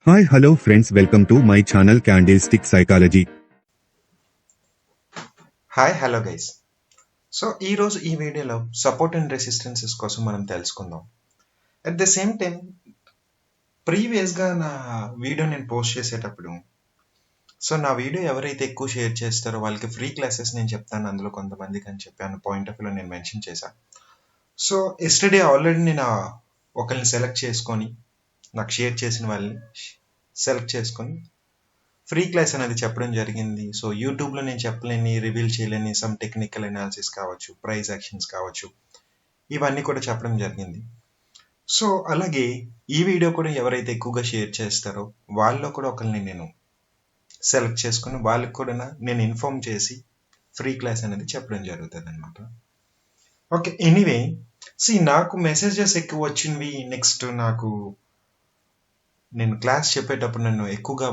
Hi, hello friends, welcome to my channel Candlestick Psychology. Hi hello guys. ఈరోజు ఈ వీడియోలో support and resistances కోసం మనం తెలుసుకుందాం. అట్ ద సేమ్ టైం ప్రీవియస్గా నా వీడియో నేను పోస్ట్ చేసేటప్పుడు నా వీడియో ఎవరైతే ఎక్కువ షేర్ చేస్తారో వాళ్ళకి ఫ్రీ క్లాసెస్ నేను చెప్తాను అందులో కొంతమందికి అని చెప్పాను పాయింట్ ఆఫ్ వ్యూలో నేను మెన్షన్ చేశాను. ఎస్టర్డే ఆల్రెడీ నేను ఒకరిని సెలెక్ట్ చేసుకొని నాకు షేర్ చేసిన వాళ్ళని సెలెక్ట్ చేసుకొని ఫ్రీ క్లాస్ అనేది చెప్పడం జరిగింది. యూట్యూబ్లో నేను చెప్పలేని, రివీల్ చేయలేని సమ్ టెక్నికల్ అనాలిసిస్ కావచ్చు, ప్రైస్ యాక్షన్స్ కావచ్చు, ఇవన్నీ కూడా చెప్పడం జరిగింది. అలాగే ఈ వీడియో కూడా ఎవరైతే ఎక్కువగా షేర్ చేస్తారో వాళ్ళలో కూడా ఒకరిని నేను సెలెక్ట్ చేసుకుని వాళ్ళకి కూడా నేను ఇన్ఫార్మ్ చేసి ఫ్రీ క్లాస్ అనేది చెప్పడం జరుగుతుంది అనమాట. ఓకే, ఎనీవే నాకు మెసేజెస్ ఎక్కువ వచ్చినవి. నెక్స్ట్ నేను క్లాస్ చెప్పేటప్పుడు నన్ను ఎక్కువగా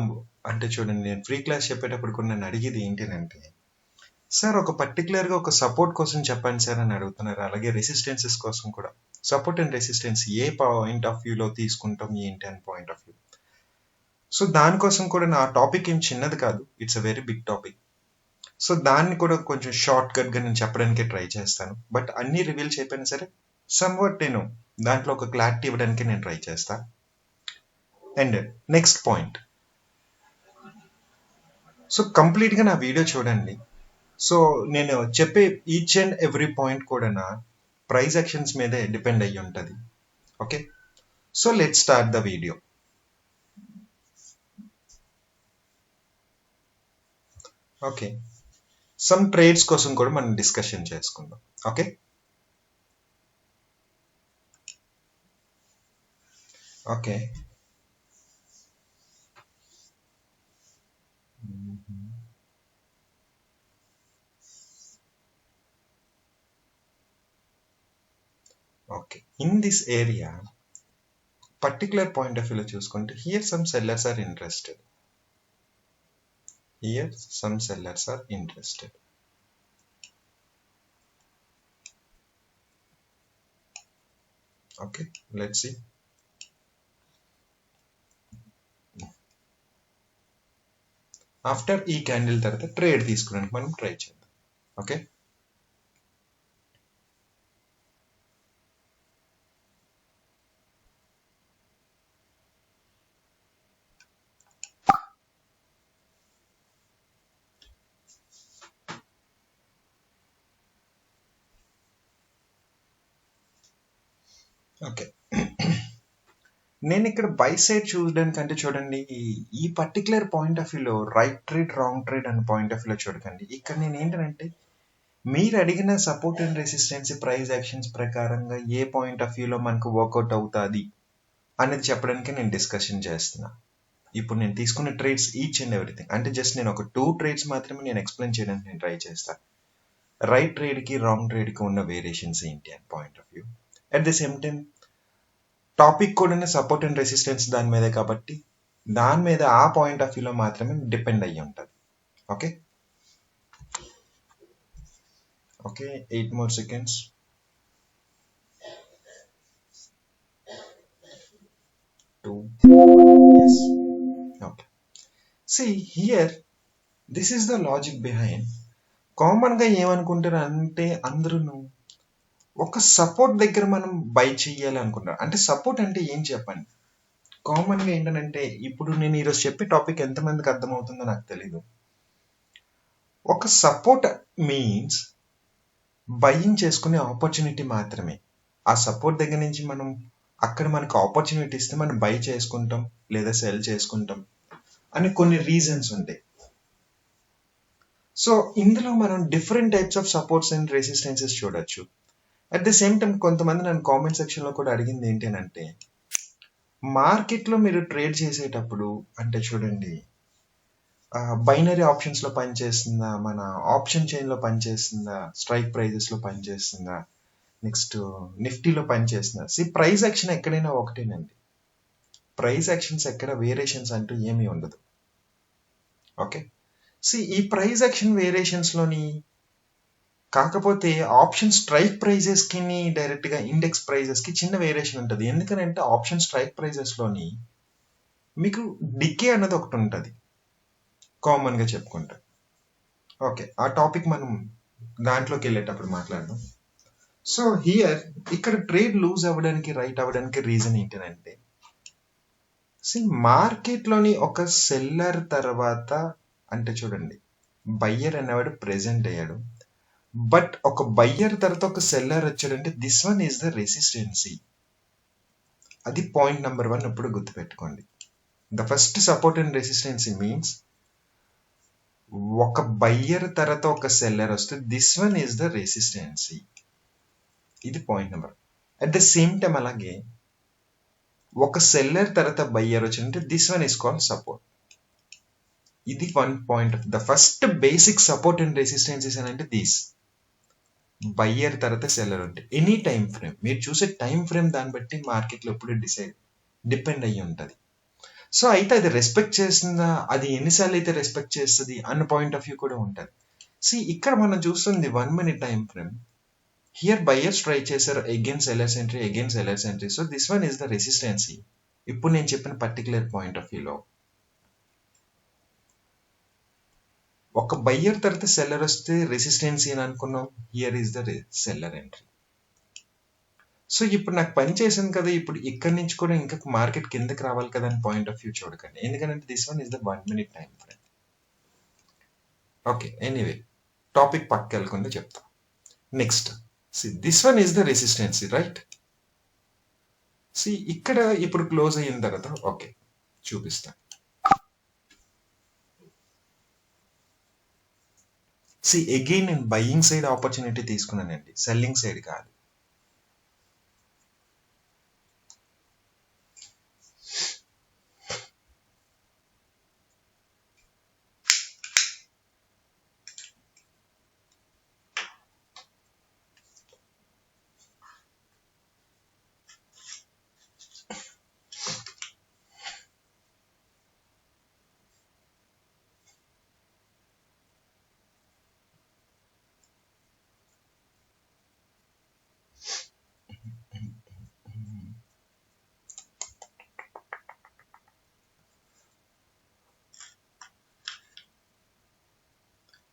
అంటే చూడండి, నేను ఫ్రీ క్లాస్ చెప్పేటప్పుడు కూడా నన్ను అడిగేది ఏంటంటే, సార్ ఒక పర్టికులర్గా ఒక సపోర్ట్ కోసం చెప్పండి సార్ అని అడుగుతున్నారు. అలాగే రెసిస్టెన్సెస్ కోసం కూడా. Support and resistance A point of వ్యూలో తీసుకుంటాం ఏంటి అని పాయింట్ ఆఫ్ వ్యూ. దానికోసం కూడా నా టాపిక్ ఏం చిన్నది కాదు, it's a very big topic. దాన్ని కూడా కొంచెం షార్ట్ కట్గా నేను చెప్పడానికి ట్రై చేస్తాను. బట్ అన్నీ రివీల్ చేయకపోయినా సరే సమ్వాట్ నేను దాంట్లో ఒక క్లారిటీ ఇవ్వడానికి నేను ట్రై చేస్తాను. అండ్ నెక్స్ట్ పాయింట్, కంప్లీట్గా నా వీడియో చూడండి. నేను చెప్పే ఈచ్ అండ్ ఎవ్రీ పాయింట్ కూడా నా ప్రైస్ యాక్షన్స్ మీదే డిపెండ్ అయ్యి ఉంటుంది. Okay, let's start the video. Okay, some trades కోసం కూడా మనం డిస్కషన్ చేసుకుందాం. Okay, okay okay in this area particular point of వ్యూలో చూసుకుంటే here some sellers are interested. Here some sellers are interested. Okay, let's see. After ఈ candle తర్వాత trade తీసుకోవడానికి మనం ట్రై చేద్దాం. ఓకే, ఓకే నేను ఇక్కడ బై సైడ్ చూడడానికి అంటే చూడండి, ఈ పర్టికులర్ పాయింట్ ఆఫ్ వ్యూలో రైట్ ట్రేడ్ రాంగ్ ట్రేడ్ అనే పాయింట్ ఆఫ్ వ్యూలో చూడకండి. ఇక్కడ నేను ఏంటంటే మీరు అడిగిన support and resistance price actions ప్రకారంగా ఏ పాయింట్ ఆఫ్ వ్యూలో మనకు వర్కౌట్ అవుతుంది అనేది చెప్పడానికి నేను డిస్కషన్ చేస్తున్నా. ఇప్పుడు నేను తీసుకున్న ట్రేడ్స్ ఈచ్ అండ్ ఎవ్రీథింగ్ అంటే జస్ట్ నేను ఒక 2 ట్రేడ్స్ మాత్రమే నేను ఎక్స్ప్లెయిన్ చేయడానికి నేను ట్రై చేస్తాను. రైట్ ట్రేడ్కి రాంగ్ ట్రేడ్కి ఉన్న వేరియేషన్స్ ఏంటి అని point of view. At the same time topic కూడా సపోర్ట్ అండ్ రెసిస్టెన్స్ దాని మీదే కాబట్టి దాని మీద ఆ పాయింట్ ఆఫ్ వ్యూలో మాత్రమే డిపెండ్ అయ్యి ఉంటుంది. Okay, okay 8 more seconds. Yes. Okay. See here, this is the logic behind. కామన్గా ఏమనుకుంటారు అంటే అందరూ ఒక సపోర్ట్ దగ్గర మనం బై చెయ్యాలి అనుకుంటారు. అంటే సపోర్ట్ అంటే ఏం చెప్పండి. కామన్గా ఏంటంటే ఇప్పుడు నేను ఈరోజు చెప్పే టాపిక్ ఎంతమందికి అర్థమవుతుందో నాకు తెలీదు. ఒక సపోర్ట్ మీన్స్ బయింగ్ చేసుకునే ఆపర్చునిటీ మాత్రమే. ఆ సపోర్ట్ దగ్గర నుంచి మనం అక్కడ మనకు ఆపర్చునిటీ ఇస్తే మనం బై చేసుకుంటాం లేదా సెల్ చేసుకుంటాం అని కొన్ని రీజన్స్ ఉంటాయి. ఇందులో మనం different types of supports and resistances చూడొచ్చు. అట్ ద సేమ్ టైం కొంతమంది నన్ను కామెంట్ సెక్షన్లో కూడా అడిగింది ఏంటంటే, మార్కెట్లో మీరు ట్రేడ్ చేసేటప్పుడు అంటే చూడండి, బైనరీ ఆప్షన్స్లో పనిచేస్తుందా, మన ఆప్షన్ చైన్లో పనిచేస్తుందా, స్ట్రైక్ ప్రైజెస్లో పనిచేస్తుందా, నెక్స్ట్ నిఫ్టీలో పనిచేస్తుందా. ప్రైస్ యాక్షన్ ఎక్కడైనా ఒకటేనండి. ప్రైస్ యాక్షన్స్ ఎక్కడ వేరియేషన్స్ అంటూ ఏమీ ఉండదు. ఓకే, ఈ ప్రైస్ యాక్షన్ వేరియేషన్స్లోని కాకపోతే ఆప్షన్ స్ట్రైక్ ప్రైజెస్కి డైరెక్ట్గా ఇండెక్స్ ప్రైజెస్కి చిన్న వేరియేషన్ ఉంటుంది. ఎందుకంటే ఆప్షన్ స్ట్రైక్ ప్రైజెస్లోని మీకు డికే అన్నది ఒకటి ఉంటుంది కామన్గా చెప్పుకుంటే. ఓకే, ఆ టాపిక్ మనం దాంట్లోకి వెళ్ళేటప్పుడు మాట్లాడదాం. సో హియర్ ఇక్కడ ట్రేడ్ లూజ్ అవ్వడానికి రైట్ అవ్వడానికి రీజన్ ఏంటంటే, మార్కెట్లోని ఒక సెల్లర్ తర్వాత, అంటే చూడండి, బయ్యర్ అనేవాడు ప్రెజెంట్ అయ్యాడు, బట్ ఒక బయ్యర్ తర్వాత ఒక సెల్లర్ వచ్చాడంటే this one is the resistance. అది పాయింట్ నెంబర్ 1 ఇప్పుడు గుర్తుపెట్టుకోండి. The first support and resistance means ఒక బయ్యర్ తర్వాత ఒక సెల్లర్ వస్తే this one is the resistance. ఇది point number. At the same time అలాగే ఒక సెల్లర్ తర్వాత బయ్యర్ వచ్చిందంటే this one is called support. ఇది 1 point. The first basic support and resistances అని అంటే దీస్ బయ్యర్ తర్వాత సెల్లర్ ఉంటే ఎనీ టైం ఫ్రేమ్, మీరు చూసే టైం ఫ్రేమ్ దాన్ని బట్టి మార్కెట్లో ఎప్పుడు డిపెండ్ అయ్యి ఉంటుంది. సో అయితే అది రెస్పెక్ట్ చేస్తుందా, అది ఎన్నిసార్లు అయితే రెస్పెక్ట్ చేస్తుంది అన్న పాయింట్ ఆఫ్ వ్యూ కూడా ఉంటుంది. ఇక్కడ మనం చూస్తుంది 1 minute time frame. Here buyers try చేశారు again sellers entry. So this one is the resistance. ఇప్పుడు నేను చెప్పిన పర్టికులర్ పాయింట్ ఆఫ్ వ్యూలో ఒక బయ్యర్ తర్వాత సెల్లర్ వస్తే రెసిస్టెన్సీ అని అనుకున్నాం. Here is the seller entry. So ఇప్పుడు నాకు పని చేసింది కదా, ఇప్పుడు ఇక్కడి నుంచి కూడా ఇంకా మార్కెట్ కిందకి రావాలి కదా అని పాయింట్ ఆఫ్ వ్యూ చూడకండి, ఎందుకంటే this one is the 1 minute time frame. Okay, anyway topic పక్క వెళ్ళకుండా చెప్తా. Next this one is the resistance, right? ఇక్కడ ఇప్పుడు క్లోజ్ అయిన తర్వాత ఓకే చూపిస్తాను. అగైన్ నేను బయ్యింగ్ సైడ్ ఆపర్చునిటీ తీసుకున్నానండి, సెల్లింగ్ సైడ్ కాదు.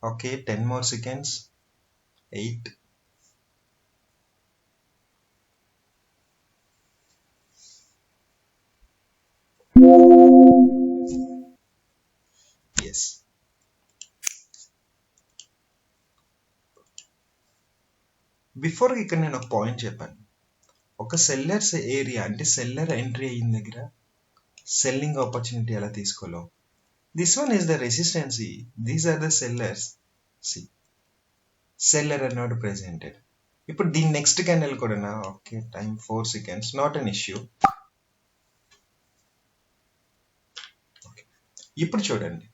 Okay, 10 more seconds. 8. Yes. Before ఇక్కడ నేను ఒక పాయింట్ చెప్పాను. ఒక సెల్లర్స్ ఏరియా అంటే సెల్లర్ ఎంట్రీ అయిన దగ్గర సెల్లింగ్ ఆపర్చునిటీ ఎలా తీసుకోలో, this one is the resistancy, these are the sellers. Seller అన్నోడు ప్రెజెంటెడ్. ఇప్పుడు దీని నెక్స్ట్ క్యాండిల్ కూడా okay, time 4 seconds, not an issue. ఇప్పుడు చూడండి,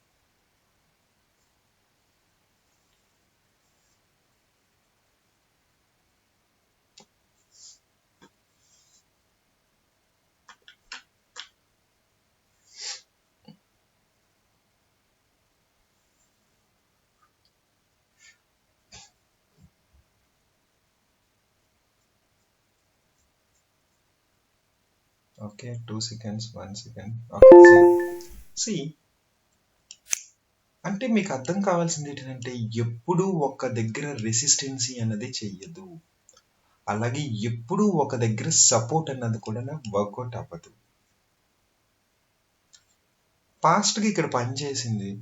ఓకే 2 seconds, 1 second. ఓకే, అంటే మీకు అర్థం కావాల్సింది ఏంటంటే ఎప్పుడు ఒక దగ్గర రెసిస్టెన్సీ అన్నది చెయ్యదు, అలాగే ఎప్పుడు ఒక దగ్గర సపోర్ట్ అన్నది కూడా వర్కౌట్ అవ్వదు. పాస్ట్కి ఇక్కడ పనిచేసింది,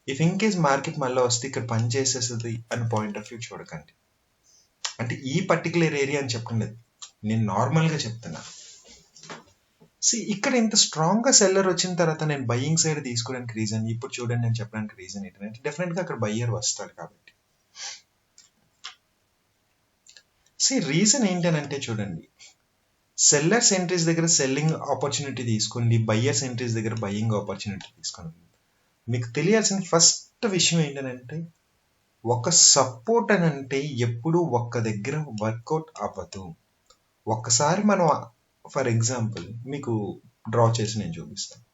ఇఫ్ ఇన్ కేస్ మార్కెట్ మళ్ళీ వస్తే ఇక్కడ పని చేసేస్తుంది అని పాయింట్ ఆఫ్ వ్యూ చూడకండి. అంటే ఈ పర్టికులర్ ఏరియా అని చెప్పలేదు, నేను నార్మల్గా చెప్తున్నా. ఇక్కడ ఇంత స్ట్రాంగ్ గా సెల్లర్ వచ్చిన తర్వాత నేను బయ్యింగ్ సైడ్ తీసుకోవడానికి రీజన్, ఇప్పుడు చూడండి నేను చెప్పడానికి రీజన్ ఏంటంటే డెఫినెట్ గా అక్కడ బయ్యర్ వస్తాడు కాబట్టి. రీజన్ ఏంటనంటే చూడండి, సెల్లర్స్ ఎంట్రీస్ దగ్గర సెల్లింగ్ ఆపర్చునిటీ తీసుకోండి, బయ్యర్స్ ఎంట్రీస్ దగ్గర బయ్యింగ్ ఆపర్చునిటీ తీసుకోండి. మీకు తెలియాల్సిన ఫస్ట్ విషయం ఏంటంటే ఒక సపోర్ట్ అని అంటే ఎప్పుడు ఒక్క దగ్గర వర్కౌట్ అవ్వదు. ఒక్కసారి మనం ఫర్ ఎగ్జాంపుల్ మీకు డ్రా చేసి నేను చూపిస్తాను.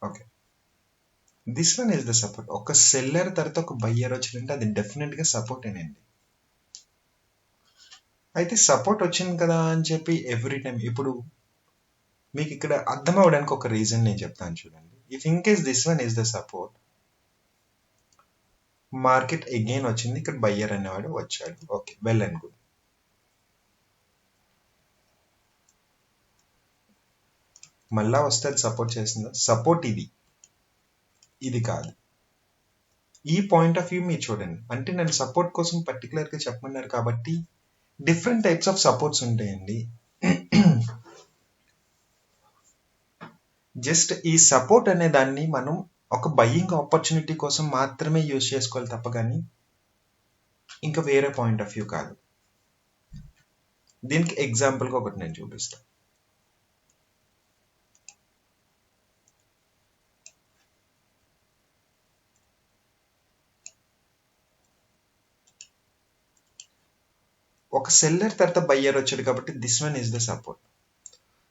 Okay, this one is the support. ఒక సెల్లర్ తర్వాత ఒక బయ్యర్ వచ్చిందంటే అది డెఫినెట్ గా సపోర్ట్ ఏనండి. అయితే సపోర్ట్ వచ్చింది కదా అని చెప్పి ఎవ్రీ టైం, ఇప్పుడు మీకు ఇక్కడ అర్థం అవ్వడానికి ఒక రీజన్ నేను చెప్తాను చూడండి. If in case this one is the support, market again వచ్చింది, ఇక్కడ బయ్యర్ అనేవాడు వచ్చాడు, ఓకే, వెల్ అండ్ గుడ్. మళ్ళా వస్తే అది సపోర్ట్ చేస్తుందా? సపోర్ట్ ఇది కాదు. ఈ పాయింట్ ఆఫ్ వ్యూ మీరు చూడండి. అంటే నేను సపోర్ట్ కోసం పర్టికులర్ గా చెప్పమన్నారు కాబట్టి డిఫరెంట్ టైప్స్ ఆఫ్ సపోర్ట్స్ ఉంటాయండి. జస్ట్ ఈ సపోర్ట్ అనే దాన్ని మనం ఒక బయ్యింగ్ ఆపర్చునిటీ కోసం మాత్రమే యూజ్ చేసుకోవాలి తప్ప కానీ ఇంకా వేరే పాయింట్ ఆఫ్ వ్యూ కాదు. దీనికి ఎగ్జాంపుల్గా ఒకటి నేను చూపిస్తాను. ఒక సెల్లర్ తర్వాత బయ్యర్ వచ్చాడు కాబట్టి this one is the support.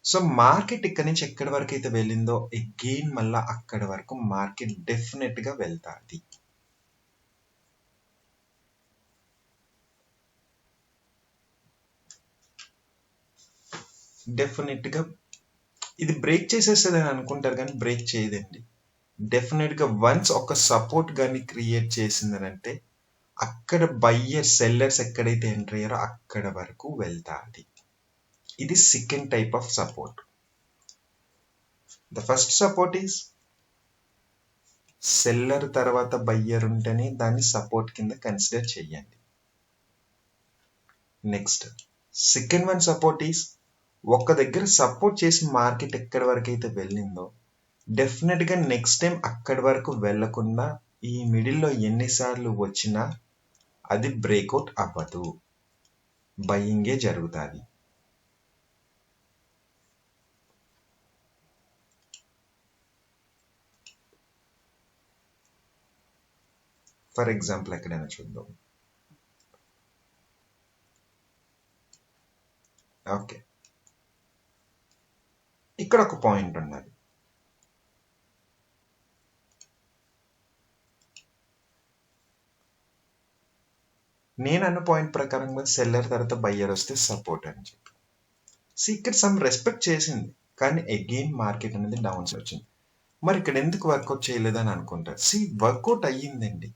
So market ఇక్కడ నుంచి ఎక్కడి వరకు అయితే వెళ్ళిందో అగైన్ మళ్ళా అక్కడి వరకు మార్కెట్ డెఫినెట్ గా వెళ్తాది. డెఫినెట్ గా ఇది బ్రేక్ చేసేస్తుంది అని అనుకుంటారు కానీ బ్రేక్ చేయదండి. డెఫినెట్ గా వన్స్ ఒక సపోర్ట్ కానీ క్రియేట్ చేసిందనంటే అక్కడ బయ్యర్ సెల్లర్స్ ఎక్కడైతే ఎంటర్ అయ్యారో అక్కడ వరకు వెళ్తాది. ఇది second type of support. The first support is seller తర్వాత బయ్యర్ ఉంటేనే దాన్ని సపోర్ట్ కింద కన్సిడర్ చేయండి. Next second one support is ఒక దగ్గర సపోర్ట్ చేసి మార్కెట్ ఎక్కడి వరకు అయితే వెళ్ళిందో డెఫినెట్ గా నెక్స్ట్ టైం అక్కడి వరకు వెళ్లకుండా ఈ మిడిల్లో ఎన్నిసార్లు వచ్చినా అది బ్రేక్అవుట్ అవ్వదు, బయ్యింగే జరుగుతుంది. ఫర్ ఎగ్జాంపుల్ ఎక్కడైనా చూద్దాం. ఓకే, ఇక్కడ ఒక పాయింట్ ఉన్నది. నేను అన్న పాయింట్ ప్రకారంగా సెల్లర్ తర్వాత బయ్యర్ వస్తే సపోర్ట్ అని చెప్పి ఇక్కడ సమ్ రెస్పెక్ట్ చేసింది కానీ అగైన్ మార్కెట్ అనేది డౌన్స్ వచ్చింది. మరి ఇక్కడ ఎందుకు వర్కౌట్ చేయలేదని అనుకుంటారు. వర్కౌట్ అయ్యిందండి,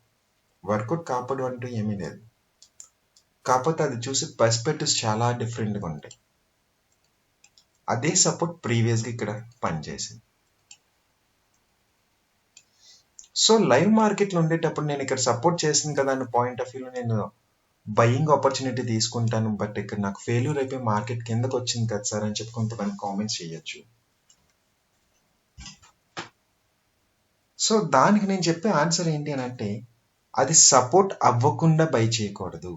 వర్కౌట్ కాపడం అంటూ ఏమీ లేదు. కాకపోతే అది చూసి పర్స్పెక్టివ్స్ చాలా డిఫరెంట్గా ఉంటాయి. అదే సపోర్ట్ ప్రీవియస్గా ఇక్కడ పనిచేసింది. సో లైవ్ మార్కెట్లో ఉండేటప్పుడు నేను ఇక్కడ సపోర్ట్ చేసింది కదా అన్న పాయింట్ ఆఫ్ వ్యూలో నేను బయింగ్ ఆపర్చునిటీ తీసుకుంటాను, బట్ ఇక్కడ నాకు ఫెయిల్యూర్ అయిపోయి మార్కెట్ కిందకు వచ్చింది కదా సార్ అని చెప్పి కొంతమంది కామెంట్స్ చేయొచ్చు. సో దానికి నేను చెప్పే ఆన్సర్ ఏంటి అని అంటే అది సపోర్ట్ అవ్వకుండా బై చేయకూడదు.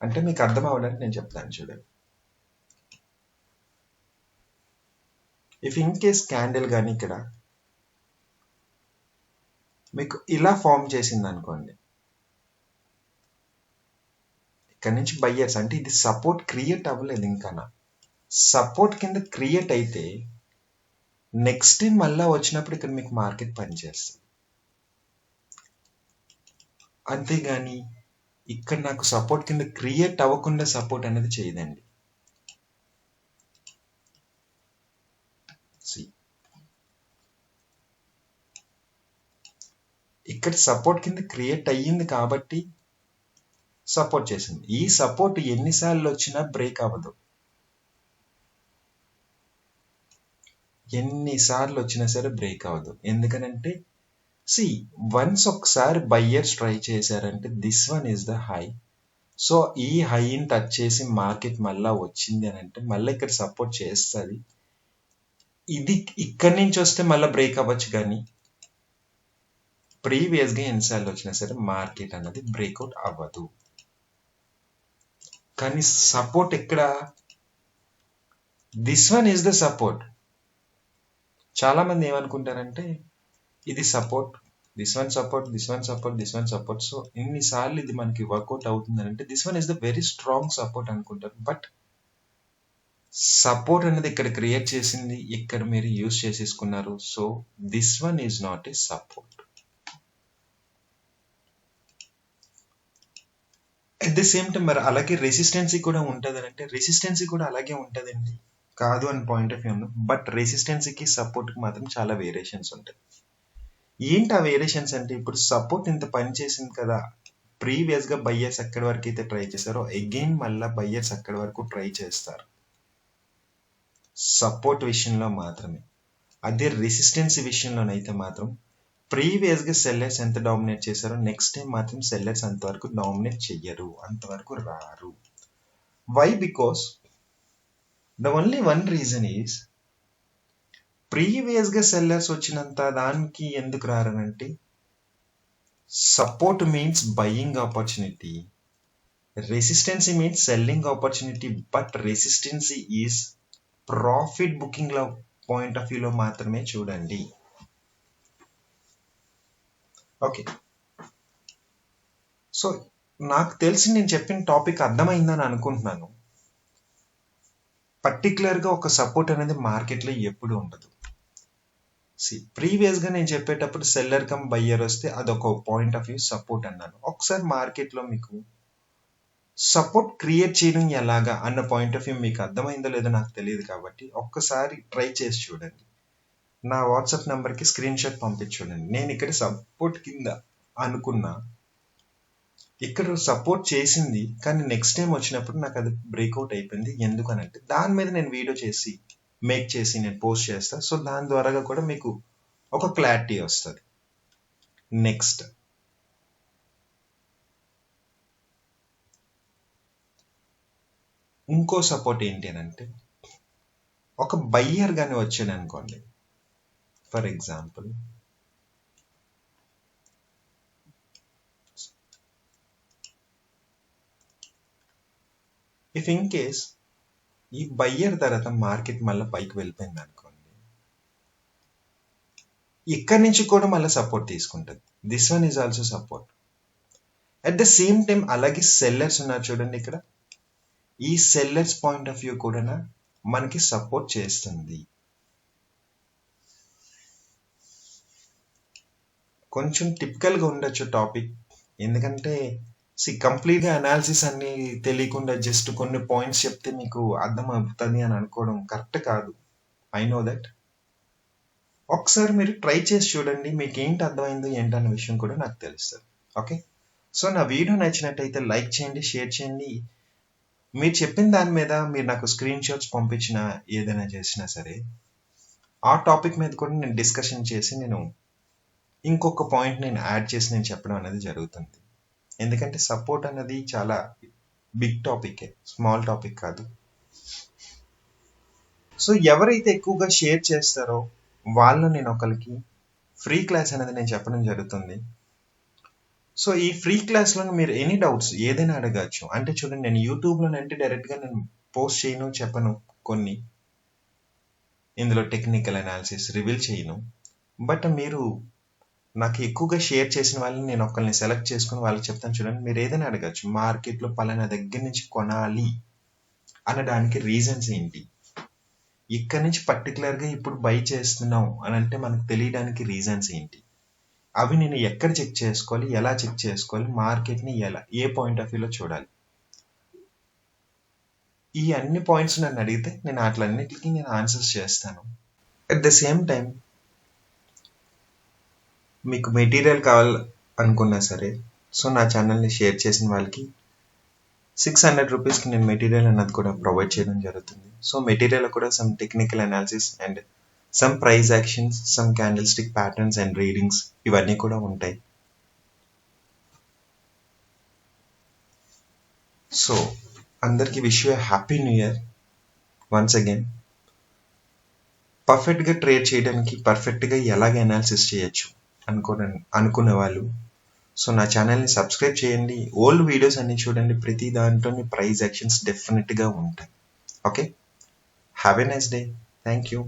అంటే మీకు అర్థం అవ్వడానికి నేను చెప్తాను చూడండి. ఇఫ్ ఇన్ కేస్ క్యాండిల్ కానీ ఇక్కడ మీకు ఇలా ఫామ్ చేసింది అనుకోండి, ఇక్కడ నుంచి బయ్యర్స్ అంటే ఇది సపోర్ట్ క్రియేట్ అవ్వలేదు, ఇంకా సపోర్ట్ కింద క్రియేట్ అయితే నెక్స్ట్ టైం మళ్ళా వచ్చినప్పుడు ఇక్కడ మీకు మార్కెట్ పనిచేస్తుంది. అంతేగాని ఇక్కడ నాకు సపోర్ట్ కింద క్రియేట్ అవ్వకుండా సపోర్ట్ అనేది చేయదండి. ఇక్కడ సపోర్ట్ కింద క్రియేట్ అయ్యింది కాబట్టి సపోర్ట్ చేసింది. ఈ సపోర్ట్ ఎన్నిసార్లు వచ్చినా బ్రేక్ అవ్వదు, ఎన్నిసార్లు వచ్చినా సరే బ్రేక్ అవ్వదు. ఎందుకనంటే వన్స్ ఒకసారి బయ్యర్స్ ట్రై చేశారంటే this one is the high. So ఈ హైని టచ్ చేసి మార్కెట్ మళ్ళా వచ్చింది అని అంటే మళ్ళీ ఇక్కడ సపోర్ట్ చేస్తుంది. ఇది ఇక్కడి నుంచి వస్తే మళ్ళీ బ్రేక్ అవ్వచ్చు, కానీ ప్రీవియస్గా ఎన్నిసార్లు వచ్చినా సరే మార్కెట్ అన్నది బ్రేక్అవుట్ అవ్వదు. కానీ సపోర్ట్ ఎక్కడ, this one is the support. చాలా మంది ఏమనుకుంటారంటే ఇది support, this one support, this one support, this one support. So ఇన్నిసార్లు ఇది మనకి వర్కౌట్ అవుతుంది అంటే this one is the very strong support అనుకుంటారు. బట్ సపోర్ట్ అనేది ఇక్కడ క్రియేట్ చేసింది, ఇక్కడ మీరు యూజ్ చేసేసుకున్నారు. So this one is not a support. At the same time మరి అలాగే రెసిస్టెన్సీ కూడా ఉంటుంది అంటే రెసిస్టెన్సీ కూడా అలాగే ఉంటుందండి, కాదు అని పాయింట్ ఆఫ్ వ్యూ ఉంది. బట్ రెసిస్టెన్సీకి సపోర్ట్కి మాత్రం చాలా వేరియేషన్స్ ఉంటాయి. ఏంటి ఆ వేరియేషన్స్ అంటే, ఇప్పుడు సపోర్ట్ ఇంత పని చేసింది కదా, ప్రీవియస్గా బయ్యర్స్ ఎక్కడి వరకు అయితే ట్రై చేశారో అగైన్ మళ్ళీ బయ్యర్స్ అక్కడి వరకు ట్రై చేస్తారు సపోర్ట్ విషయంలో మాత్రమే. అదే రెసిస్టెన్స్ విషయంలోనైతే మాత్రం ప్రీవియస్గా సెల్లర్స్ ఎంత డామినేట్ చేశారో నెక్స్ట్ టైం మాత్రం సెల్లర్స్ అంతవరకు డామినేట్ చెయ్యరు, అంతవరకు రారు. Why? Because the only one reason is ప్రీవియస్గా సెల్లర్స్ వచ్చినంత దానికి ఎందుకు రారనంటే support means buying opportunity, resistance means selling opportunity. But resistance is profit booking లో పాయింట్ ఆఫ్ వ్యూలో మాత్రమే చూడండి. ఓకే, సో నాకు తెలిసి నేను చెప్పిన టాపిక్ అర్థమైందని అనుకుంటున్నాను. పర్టికులర్గా ఒక సపోర్ట్ అనేది మార్కెట్లో ఎప్పుడు ఉండదు. ప్రీవియస్గా నేను చెప్పేటప్పుడు సెల్లర్ కమ్ బయ్యర్ వస్తే అదొక పాయింట్ ఆఫ్ వ్యూ సపోర్ట్ అన్నాను. ఒకసారి మార్కెట్లో మీకు సపోర్ట్ క్రియేట్ చేయడం ఎలాగా అన్న పాయింట్ ఆఫ్ వ్యూ మీకు అర్థమైందో లేదో నాకు తెలియదు, కాబట్టి ఒక్కసారి ట్రై చేసి చూడండి. నా వాట్సాప్ నెంబర్కి స్క్రీన్ షాట్ పంపించి చూడండి. నేను ఇక్కడ సపోర్ట్ కింద అనుకున్నా, ఇక్కడ సపోర్ట్ చేసింది, కానీ నెక్స్ట్ టైం వచ్చినప్పుడు నాకు అది బ్రేక్అవుట్ అయిపోయింది. ఎందుకనంటే దాని మీద నేను వీడియో చేసి మేక్ చేసి నేను పోస్ట్ చేస్తా. సో దాని ద్వారా కూడా మీకు ఒక క్లారిటీ వస్తుంది. నెక్స్ట్ ఇంకో సపోర్ట్ ఏంటి అని అంటే, ఒక బయ్యర్ కానీ వచ్చాడు అనుకోండి, for example if in case ఈ బయ్యర్ తర్వాత మార్కెట్ మళ్ళీ పైకి వెళ్ళిపోయింది అనుకోండి, ఇక్కడి నుంచి కూడా మళ్ళీ సపోర్ట్ తీసుకుంటుంది. This one is also support. At the same time అలాగే సెల్లర్స్ ఉన్నారు చూడండి, ఇక్కడ ఈ సెల్లర్స్ పాయింట్ ఆఫ్ వ్యూ కూడా మనకి సపోర్ట్ చేస్తుంది. కొంచెం టిపికల్గా ఉండొచ్చు టాపిక్, ఎందుకంటే కంప్లీట్గా అనాలిసిస్ అన్ని తెలియకుండా జస్ట్ కొన్ని పాయింట్స్ చెప్తే మీకు అర్థం అవుతుంది అని అనుకోవడం కరెక్ట్ కాదు. I know that. ఒకసారి మీరు ట్రై చేసి చూడండి, మీకు ఏంటి అర్థమైందో ఏంటన్న విషయం కూడా నాకు తెలుస్తుంది. ఓకే, సో నా వీడియో నచ్చినట్టయితే లైక్ చేయండి, షేర్ చేయండి. మీరు చెప్పిన దాని మీద మీరు నాకు స్క్రీన్ షాట్స్ పంపించినా ఏదైనా చేసినా సరే ఆ టాపిక్ మీద కూడా నేను డిస్కషన్ చేసి నేను ఇంకొక పాయింట్ నేను యాడ్ చేసి నేను చెప్పడం అనేది జరుగుతుంది. ఎందుకంటే సపోర్ట్ అనేది చాలా బిగ్ టాపిక్, స్మాల్ టాపిక్ కాదు. సో ఎవరైతే ఎక్కువగా షేర్ చేస్తారో వాళ్ళు నేను ఒకరికి ఫ్రీ క్లాస్ అనేది నేను చెప్పడం జరుగుతుంది. సో ఈ ఫ్రీ క్లాస్లో మీరు ఎనీ డౌట్స్ ఏదైనా అడగచ్చు. అంటే చూడండి, నేను యూట్యూబ్లోనంటే డైరెక్ట్గా నేను పోస్ట్ చేయను, చెప్పను, కొన్ని ఇందులో టెక్నికల్ అనాలిసిస్ రివీల్ చేయను. బట్ మీరు నాకు ఎక్కువగా షేర్ చేసిన వాళ్ళని నేను ఒకరిని సెలెక్ట్ చేసుకుని వాళ్ళకి చెప్తాను. చూడండి, మీరు ఏదైనా అడగచ్చు, మార్కెట్లో పలానా దగ్గర నుంచి కొనాలి అనడానికి రీజన్స్ ఏంటి, ఇక్కడ నుంచి పర్టికులర్గా ఇప్పుడు బై చేస్తున్నాం అని అంటే మనకు తెలియడానికి రీజన్స్ ఏంటి, అవి నేను ఎక్కడ చెక్ చేసుకోవాలి, ఎలా చెక్ చేసుకోవాలి, మార్కెట్ని ఎలా ఏ పాయింట్ ఆఫ్ వ్యూలో చూడాలి, ఈ అన్ని పాయింట్స్ నన్ను అడిగితే నేను వాటిలన్నిటికీ నేను ఆన్సర్స్ చేస్తాను. అట్ ద సేమ్ టైం మీకు మెటీరియల్ కావాలనుకున్నా సరే, సో నా ఛానల్ని షేర్ చేసిన వాళ్ళకి 600 రూపీస్కి నేను మెటీరియల్ అన్నది కూడా ప్రొవైడ్ చేయడం జరుగుతుంది. సో మెటీరియల్ కూడా some technical analysis and some price actions, some candle stick patterns and readings ఇవన్నీ కూడా ఉంటాయి. సో అందరికీ wish you happy new year once again. పర్ఫెక్ట్గా ట్రేడ్ చేయడానికి పర్ఫెక్ట్గా ఎలాగ అనాలిసిస్ చేయొచ్చు అనుకునే వాళ్ళు సో నా ఛానల్ని సబ్స్క్రైబ్ చేయండి. ఓల్డ్ వీడియోస్ అన్ని చూడండి, ప్రతి దాంట్లోని ప్రైస్ యాక్షన్స్ డెఫినెట్గా ఉంటాయి. Okay, have a nice day. Thank you.